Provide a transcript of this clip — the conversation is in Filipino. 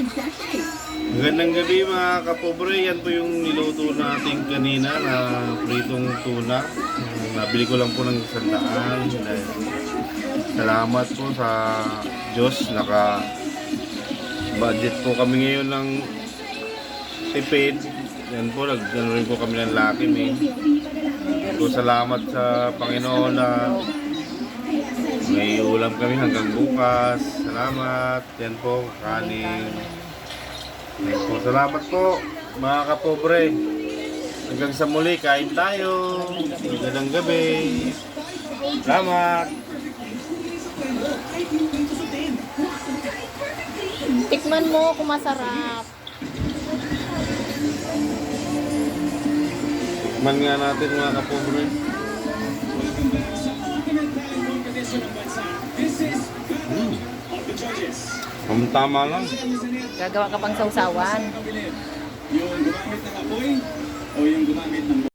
Magandang gabi mga kapobre. Yan po yung niluto natin kanina na pritong tuna. Nabili ko lang po ng 100. Salamat po sa Diyos. Naka-budget po kami ngayon ng tipid. Yan po, nagano rin po kami ng lakim eh. So, salamat sa Panginoon na may ulam kami hanggang bukas. Salamat. Yan po, kanin. Yan po, salamat po mga kapobre. Hanggang sa muli, kain tayo. Magandang gabi. Salamat. Tikman mo kung masarap. Man nga natin mga kapobre. Tama lang. Gagawa ka pang sausawan.